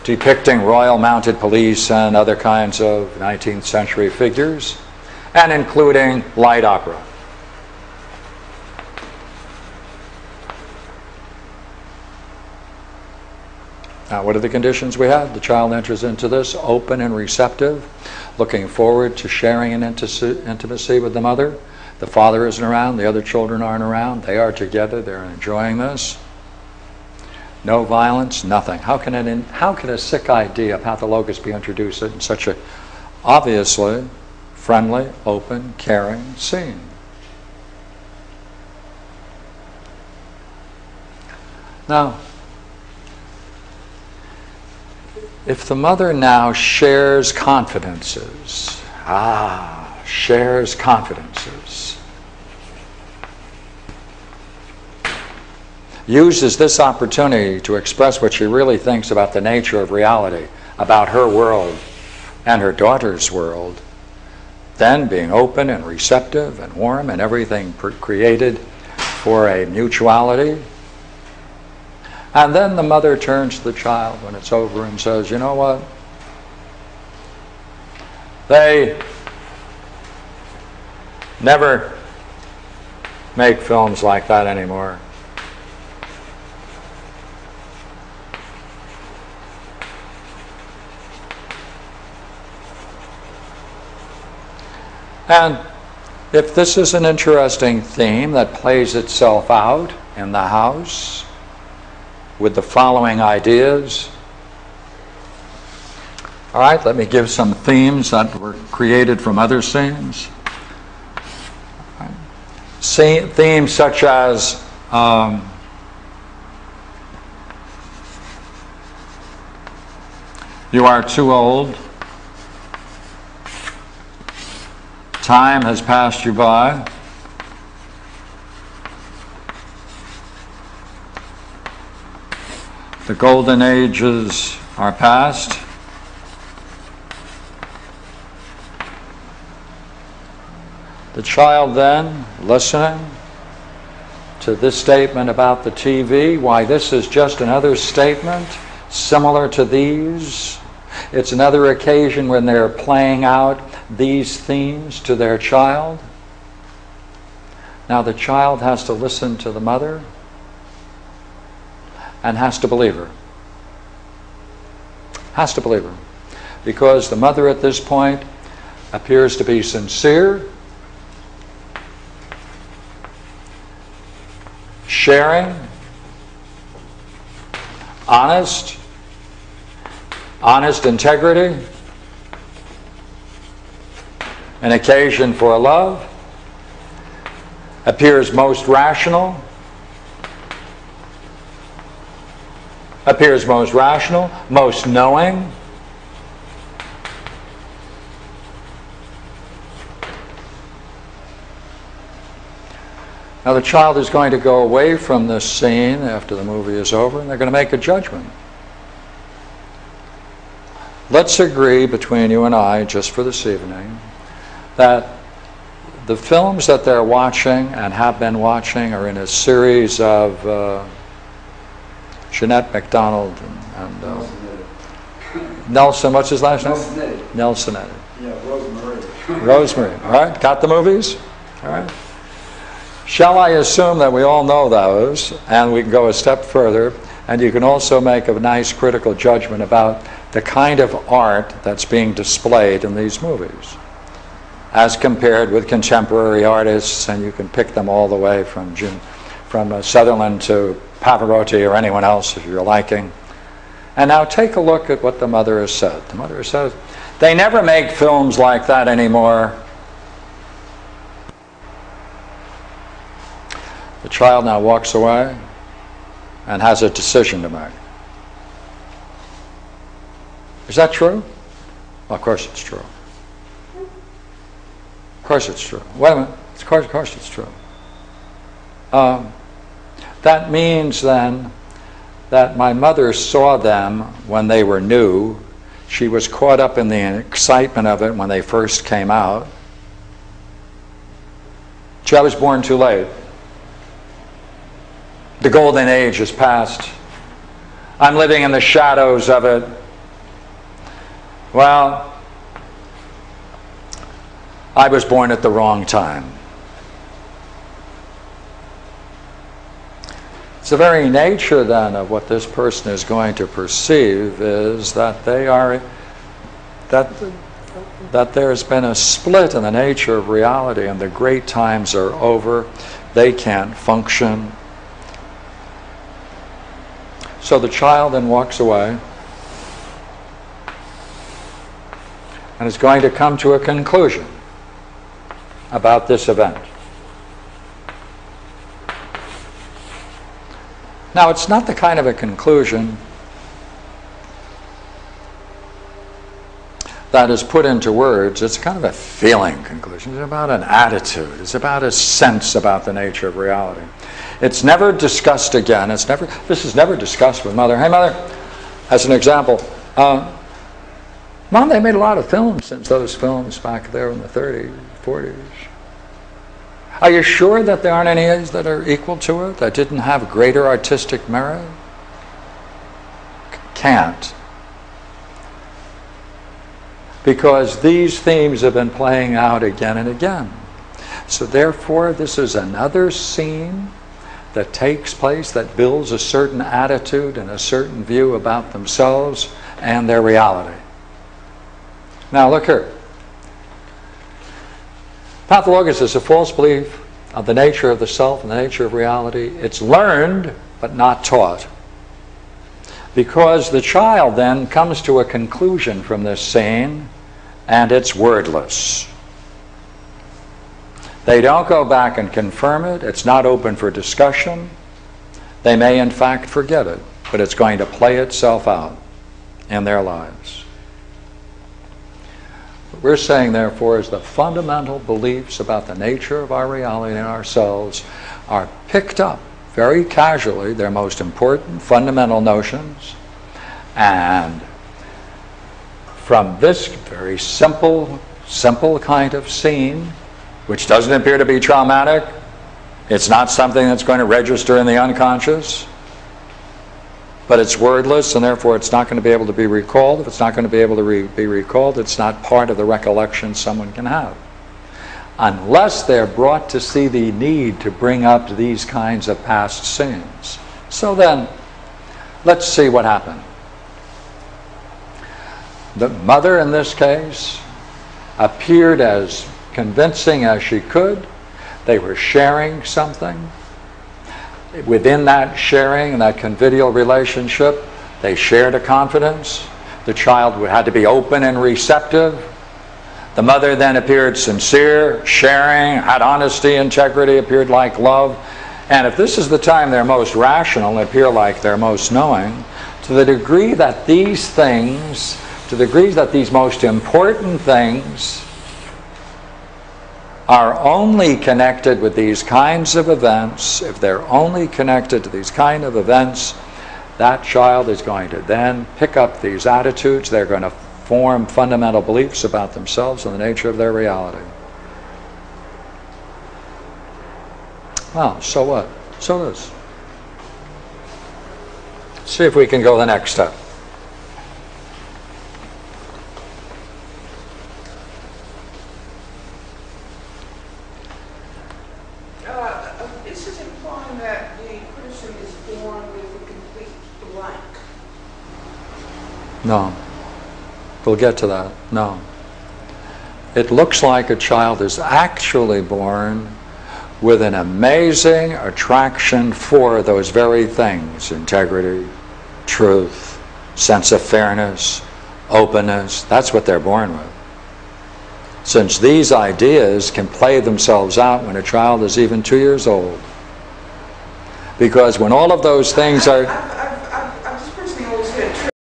depicting royal mounted police and other kinds of 19th century figures, and including light opera. Now, what are the conditions we have? The child enters into this open and receptive, looking forward to sharing an intimacy with the mother. The father isn't around, the other children aren't around. They are together, they're enjoying this. No violence, nothing. How can a sick idea, pathologus, be introduced in such a obviously friendly, open, caring scene? Now, if the mother now shares confidences, shares confidences, uses this opportunity to express what she really thinks about the nature of reality, about her world and her daughter's world, then being open and receptive and warm and everything created for a mutuality. And then the mother turns to the child when it's over and says, you know what? They never make films like that anymore. And if this is an interesting theme that plays itself out in the house with the following ideas. All right, let me give some themes that were created from other scenes. Themes such as you are too old. Time has passed you by. The golden ages are past. The child then, listening to this statement about the TV, why this is just another statement similar to these. It's another occasion when they're playing out these themes to their child. Now the child has to listen to the mother and has to believe her. Has to believe her. Because the mother at this point appears to be sincere, sharing, honest integrity, an occasion for love, appears most rational, most knowing. Now the child is going to go away from this scene after the movie is over, and they're going to make a judgment. Let's agree between you and I, just for this evening, that the films that they're watching and have been watching are in a series of Jeanette MacDonald and Nelson, what's his last name? Nelson Eddy. Yeah, Rosemary. Rosemary, all right? Got the movies? All right. Shall I assume that we all know those, and we can go a step further, and you can also make a nice critical judgment about the kind of art that's being displayed in these movies, as compared with contemporary artists, and you can pick them all the way from Sutherland to Pavarotti or anyone else if you're liking. And now take a look at what the mother has said. The mother says, they never make films like that anymore. The child now walks away and has a decision to make. Is that true? Well, of course it's true. Of course it's true. Wait a minute. Of course it's true. That means then that my mother saw them when they were new. She was caught up in the excitement of it when they first came out. I was born too late. The golden age is past. I'm living in the shadows of it. Well, I was born at the wrong time. It's the very nature then of what this person is going to perceive is that they are, that there's been a split in the nature of reality and the great times are over. They can't function. So the child then walks away and is going to come to a conclusion about this event. Now, it's not the kind of a conclusion that is put into words. It's kind of a feeling conclusion. It's about an attitude. It's about a sense about the nature of reality. It's never discussed again. This is never discussed with Mother. Hey, Mother, as an example, Mom, they made a lot of films since those films back there in the 30s, 40s. Are you sure that there aren't any that are equal to it, that didn't have greater artistic merit? Can't. Because these themes have been playing out again and again. So therefore, this is another scene that takes place that builds a certain attitude and a certain view about themselves and their reality. Now look here. Pathologos is a false belief of the nature of the self and the nature of reality. It's learned but not taught. Because the child then comes to a conclusion from this scene and it's wordless. They don't go back and confirm it. It's not open for discussion. They may in fact forget it, but it's going to play itself out in their lives. What we're saying, therefore, is the fundamental beliefs about the nature of our reality and ourselves are picked up very casually, their most important fundamental notions, and from this very simple kind of scene, which doesn't appear to be traumatic, it's not something that's going to register in the unconscious, but it's wordless, and therefore it's not going to be able to be recalled. If it's not going to be able to be recalled, it's not part of the recollection someone can have. Unless they're brought to see the need to bring up these kinds of past scenes. So then, let's see what happened. The mother, in this case, appeared as convincing as she could. They were sharing something. Within that sharing and that convivial relationship, they shared a confidence. The child had to be open and receptive. The mother then appeared sincere, sharing, had honesty, integrity, appeared like love. And if this is the time they're most rational, appear like they're most knowing, to the degree that these things, to the degree that these most important things are only connected with these kinds of events, if they're only connected to these kind of events, that child is going to then pick up these attitudes. They're going to form fundamental beliefs about themselves and the nature of their reality. Well, so what? So this. See if we can go the next step. This is implying that the person is born with a complete blank. No. We'll get to that. No. It looks like a child is actually born with an amazing attraction for those very things: integrity, truth, sense of fairness, openness. That's what they're born with. Since these ideas can play themselves out when a child is even 2 years old. Because when all of those things are...